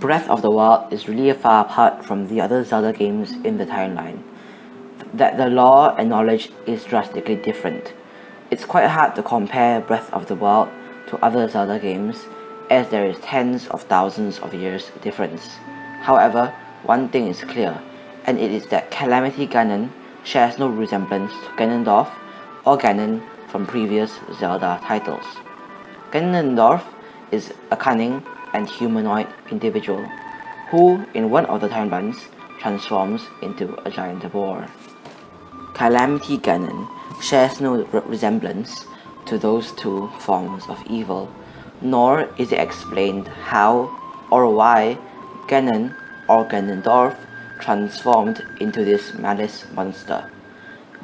Breath of the Wild is really far apart from the other Zelda games in the timeline, that the lore and knowledge is drastically different. It's quite hard to compare Breath of the Wild to other Zelda games, as there is tens of thousands of years difference. However, one thing is clear, and it is that Calamity Ganon shares no resemblance to Ganondorf or Ganon from previous Zelda titles. Ganondorf is a cunning and humanoid individual who, in one of the timelines, transforms into a giant boar. Calamity Ganon shares no resemblance to those two forms of evil, nor is it explained how or why Ganon or Ganondorf transformed into this malice monster.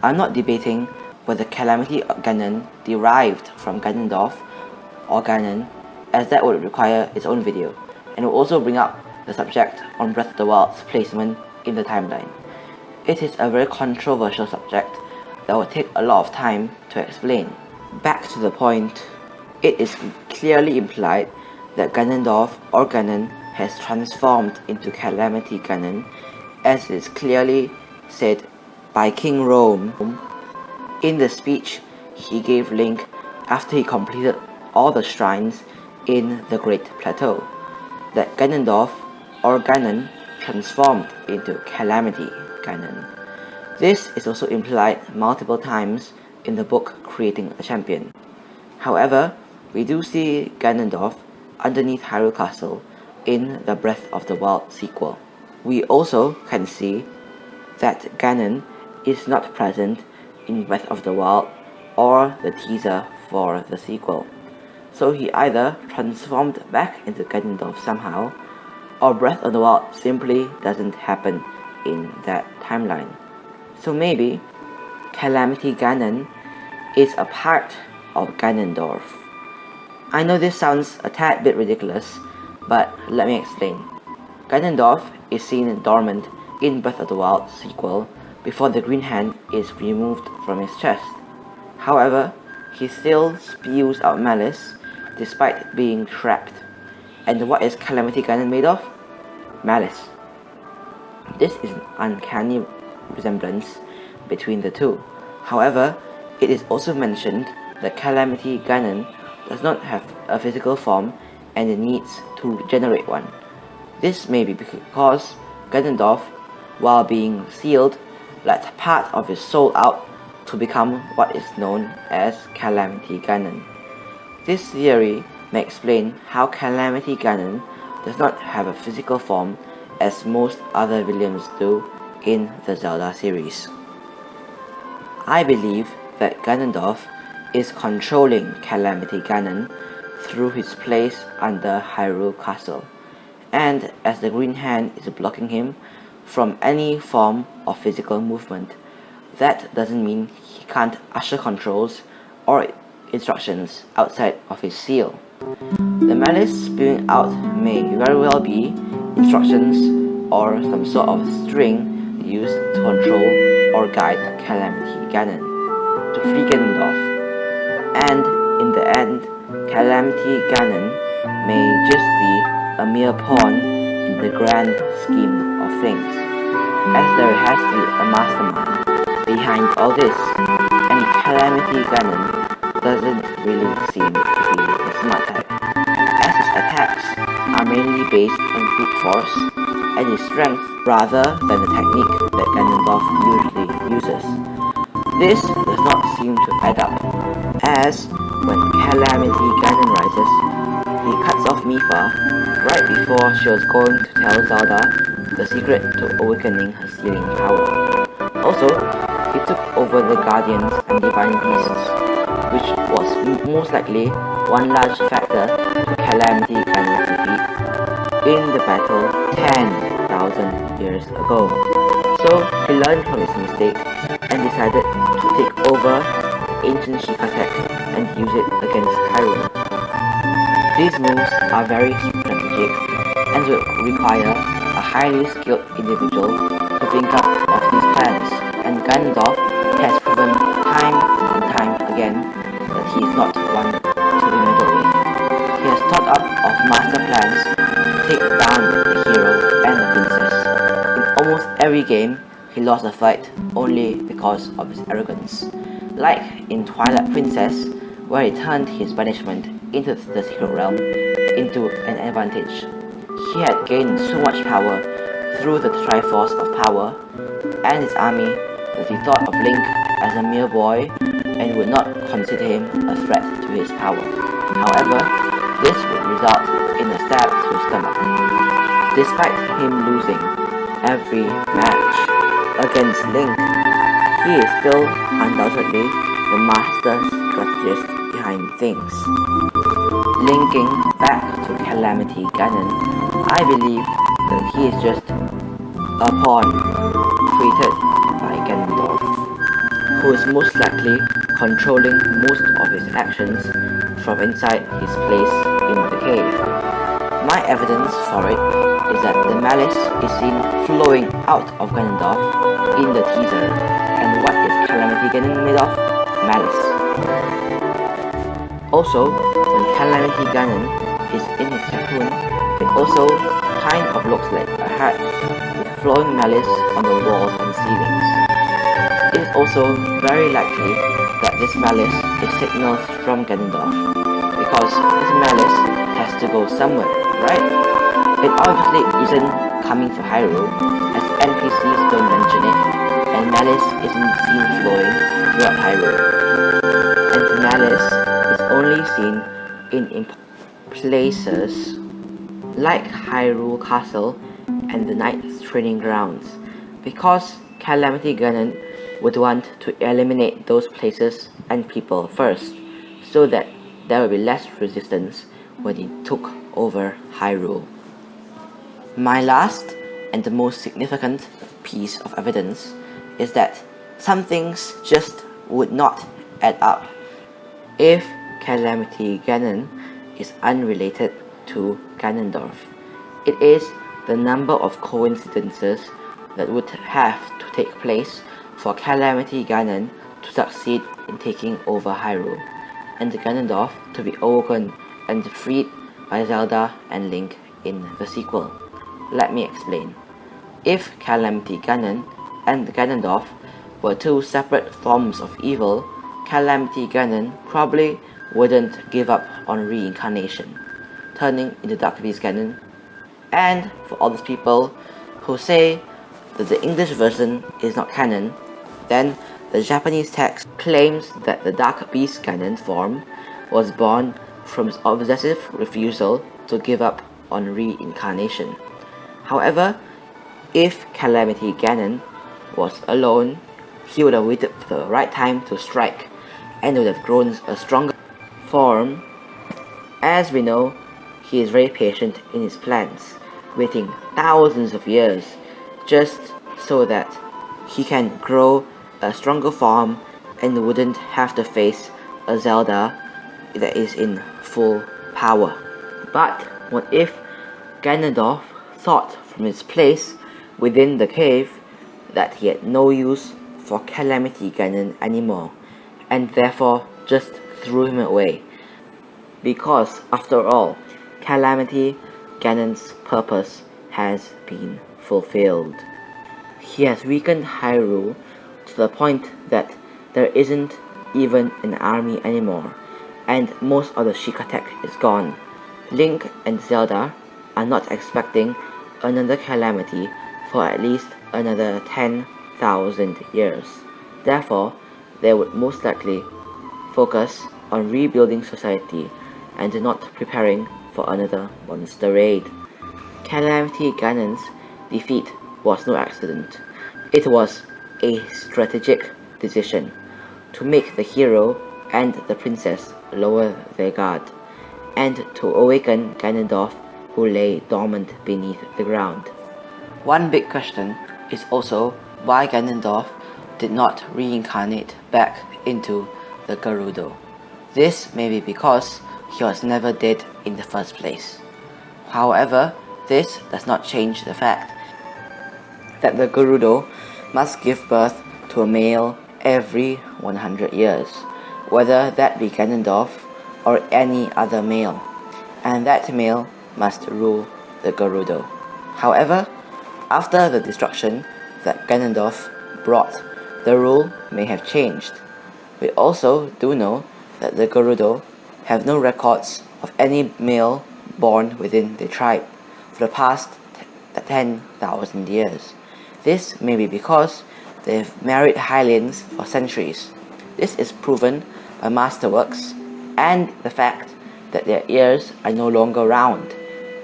I'm not debating whether Calamity Ganon derived from Ganondorf or Ganon, as that would require its own video, and will also bring up the subject on Breath of the Wild's placement in the timeline. It is a very controversial subject that will take a lot of time to explain. Back to the point, it is clearly implied that Ganondorf or Ganon has transformed into Calamity Ganon, as it is clearly said by King Rome in the speech he gave Link after he completed all the shrines in the Great Plateau, that Ganondorf or Ganon transformed into Calamity Ganon. This is also implied multiple times in the book Creating a Champion. However, we do see Ganondorf underneath Hyrule Castle in the Breath of the Wild sequel. We also can see that Ganon is not present in Breath of the Wild or the teaser for the sequel. So he either transformed back into Ganondorf somehow, or Breath of the Wild simply doesn't happen in that timeline. So maybe Calamity Ganon is a part of Ganondorf. I know this sounds a tad bit ridiculous, but let me explain. Ganondorf is seen dormant in Breath of the Wild sequel before the green hand is removed from his chest. However, he still spews out malice despite being trapped. And what is Calamity Ganon made of? Malice. This is an uncanny resemblance between the two. However, it is also mentioned that Calamity Ganon does not have a physical form and it needs to generate one. This may be because Ganondorf, while being sealed, let part of his soul out to become what is known as Calamity Ganon. This theory may explain how Calamity Ganon does not have a physical form as most other villains do in the Zelda series. I believe that Ganondorf is controlling Calamity Ganon through his place under Hyrule Castle, and as the green hand is blocking him from any form of physical movement, that doesn't mean he can't usher controls or instructions outside of his seal. The malice spewing out may very well be instructions or some sort of string used to control or guide Calamity Ganon to free Ganondorf. And in the end, Calamity Ganon may just be a mere pawn in the grand scheme of things, as there has to be a mastermind behind all this, and Calamity Ganon doesn't really seem to be the smart type, as his attacks are mainly based on brute force and his strength rather than the technique that Ganondorf usually uses. This does not seem to add up, as when Calamity Ganon rises, he cuts off Mipha right before she was going to tell Zelda the secret to awakening her sealing power. Also, he took over the Guardians and Divine Beasts, which was most likely one large factor to Calamity Ganon's defeat in the battle 10,000 years ago. So he learned from his mistake and decided to take over ancient Sheikah tech and use it against Hyrule. These moves are very strategic and will require a highly skilled individual to think up of these plans, and Ganondorf has proven time and time again that he is not one to be meddled with. He has thought up of master plans to take down the hero and the princess. In almost every game, he lost a fight only because of his arrogance. Like in Twilight Princess, where he turned his banishment into the secret realm into an advantage. He had gained so much power through the Triforce of Power and his army that he thought of Link as a mere boy and would not consider him a threat to his power. However, this would result in a stab to his stomach. Despite him losing every match against Link, he is still undoubtedly the master strategist behind things. Linking back to Calamity Ganon, I believe that he is just a pawn created by Ganondorf, who is most likely controlling most of his actions from inside his place in the cave. My evidence for it is that the malice is seen flowing out of Ganondorf in the teaser. And what is Calamity Ganon made of? Malice. Also, when Calamity Ganon is in his cartoon, it also kind of looks like a hat with flowing malice on the walls and ceilings. It is also very likely that this malice is signals from Ganondorf, because this malice has to go somewhere, right? It obviously isn't coming for Hyrule, as NPCs don't mention it, and malice isn't seen flowing throughout Hyrule. And the malice is only seen in places like Hyrule Castle and the Knight's Training Grounds, because Calamity Ganon would want to eliminate those places and people first, so that there will be less resistance when he took over Hyrule. My last and the most significant piece of evidence is that some things just would not add up if Calamity Ganon is unrelated to Ganondorf. It is the number of coincidences that would have to take place for Calamity Ganon to succeed in taking over Hyrule, and Ganondorf to be awoken and freed by Zelda and Link in the sequel. Let me explain. If Calamity Ganon and Ganondorf were two separate forms of evil, Calamity Ganon probably wouldn't give up on reincarnation, turning into Dark Beast Ganon. And for all those people who say that the English version is not canon, then the Japanese text claims that the Dark Beast Ganon form was born from his obsessive refusal to give up on reincarnation. However, if Calamity Ganon was alone, he would have waited for the right time to strike and would have grown a stronger form. As we know, he is very patient in his plans, waiting thousands of years just so that he can grow a stronger form and wouldn't have to face a Zelda that is in full power. But what if Ganondorf thought from his place within the cave that he had no use for Calamity Ganon anymore, and therefore just threw him away? Because after all, Calamity Ganon's purpose has been fulfilled. He has weakened Hyrule to the point that there isn't even an army anymore, and most of the Sheikah tech is gone. Link and Zelda are not expecting another Calamity for at least another 10,000 years. Therefore, they would most likely focus on rebuilding society and not preparing for another monster raid. Calamity Ganon's defeat was no accident. It was a strategic decision to make the hero and the princess lower their guard, and to awaken Ganondorf, who lay dormant beneath the ground. One big question is also why Ganondorf did not reincarnate back into the Gerudo. This may be because he was never dead in the first place. However, this does not change the fact that the Gerudo must give birth to a male every 100 years, whether that be Ganondorf or any other male, and that male must rule the Gerudo. However, after the destruction that Ganondorf brought, the rule may have changed. We also do know that the Gerudo have no records of any male born within the tribe for the past 10,000 years. This may be because they have married Hylians for centuries. This is proven by masterworks and the fact that their ears are no longer round,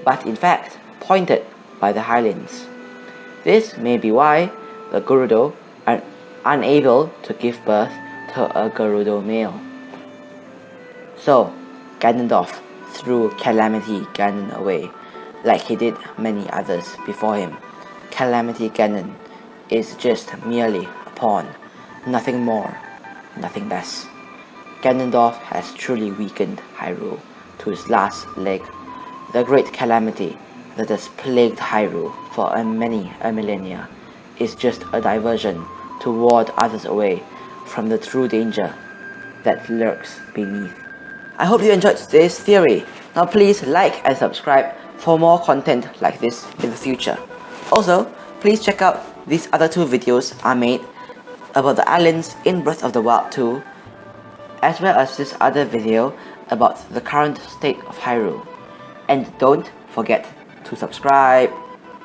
but in fact pointed by the Hylians. This may be why the Gerudo are unable to give birth to a Gerudo male. So, Ganondorf threw Calamity Ganon away, like he did many others before him. Calamity Ganon is just merely a pawn, nothing more, nothing less. Ganondorf has truly weakened Hyrule to its last leg. The great calamity that has plagued Hyrule for many a millennia is just a diversion to ward others away from the true danger that lurks beneath. I hope you enjoyed today's theory. Now please like and subscribe for more content like this in the future. Also, please check out these other two videos I made about the islands in Breath of the Wild 2, as well as this other video about the current state of Hyrule. And don't forget to subscribe.